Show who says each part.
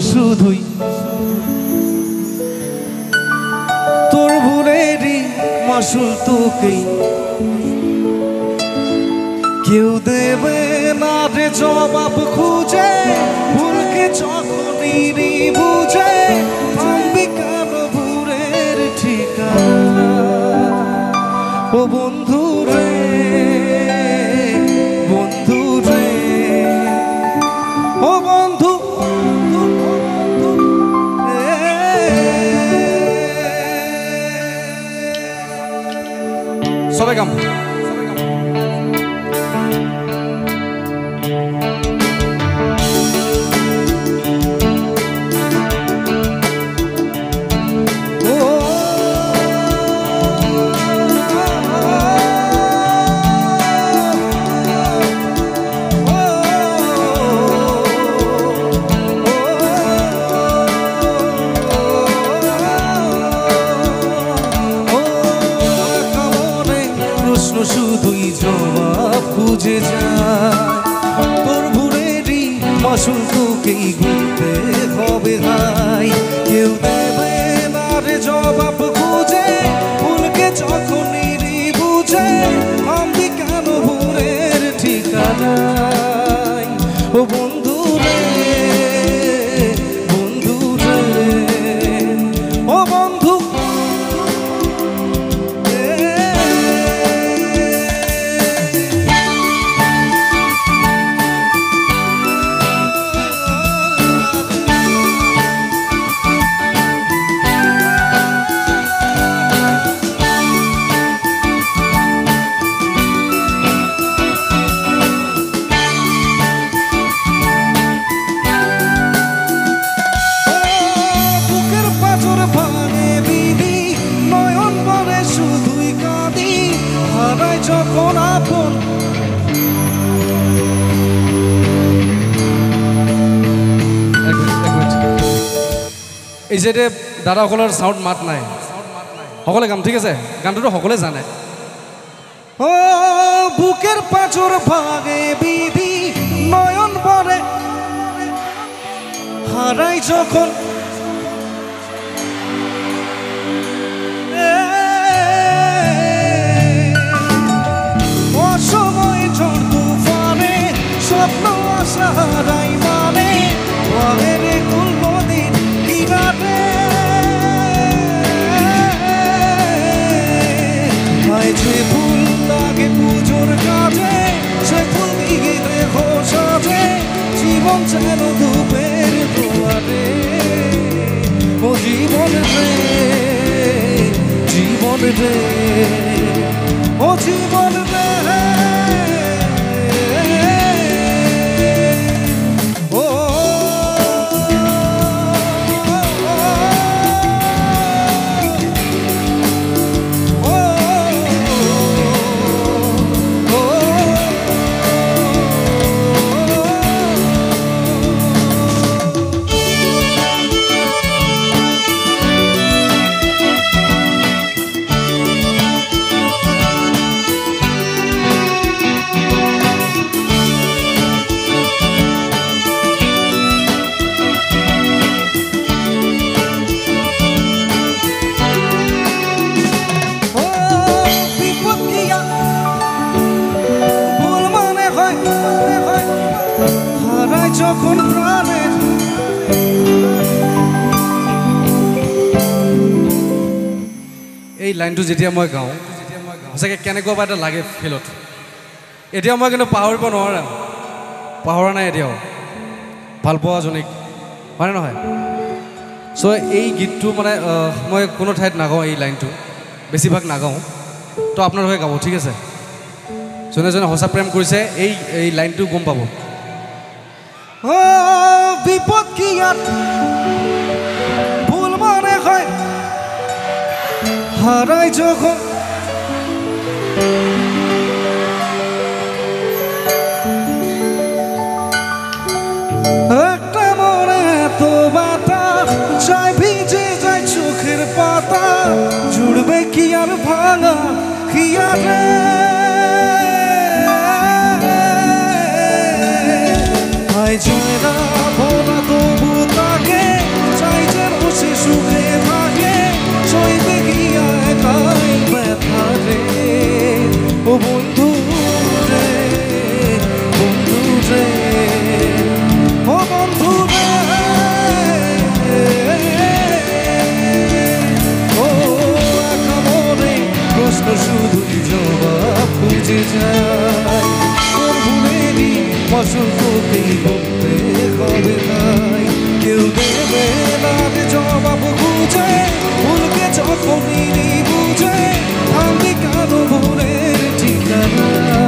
Speaker 1: শুধুই তোর ভুলেরই মাসুল তোকেই কেউ দেবে না রে জবাব খুঁজে ভুলকে যখনই বুঝে থামবি কেন ভুলের ঠিকানা ও বন্ধু রে বন্ধু রে ও বন্ধু সবাই গাম শুধুই জবাব খুঁজে যায় তোর ভুলেরই মাসুল তোকেই গুনতে হবে ভাই কেউ দেবে না রে জবাব খুঁজে ভুলকে যখনই বুঝে আমি কেন ভুলের ঠিকানায় ও বন্ধু রে বন্ধু রে ও বন্ধু যখন আপন এই যে দাদাসকলৰ সাউন্ড মাত নাই সকলে গাম ঠিক আছে গানটো সকলে জানে ও বুকের পাঁচর ভাগে বিধি নয়ন পরে হারাই যখন স্বপ্ন আশারাই মানে বলের কুল নদীর কিনারে ভাই যে ফুল লাগে পুজোর কাজে সে ফুল দিকে দেখো সাজে জীবন যেন ধূপের দুয়ারে ও জীবন রে জীবন রে ও জীবন রে যখন প্রাণের এই লাইনটো যেতিয়া মই গাওঁ সঁচাকৈ কেনেকুৱা এটা লাগে ফিলত এতিয়াও মই কিন্তু পাহৰিব নোৱাৰা পাহৰা নাই এতিয়াও ভাল পোৱাজনীক হয়নে নহয় চ' এই গীতটো মানে মই কোনো ঠাইত নাগাওঁ এই লাইনটো বেছিভাগ নাগাওঁ তো আপোনালোকে গাব ঠিক আছে যোনে যোনে সঁচা প্ৰেম কৰিছে এই লাইনটো গম পাব বিপদ কি ইয়াত ভুল মনে হয় হারাই যখন একটা মনে তো বাতাস যায় ভিজে যায় চোখের পাতা জুড়বে কি আর ভাঙা কি আর জয় না ভোলা তবু তাকে
Speaker 2: নাই তোর ভুলেরই ফসল তোকেই করতে হবে নাই কেউ দেবে না রে জবাব খুঁজে ভুলকে যখনই বুঝে আমি কারো ভুলের ঠিকানা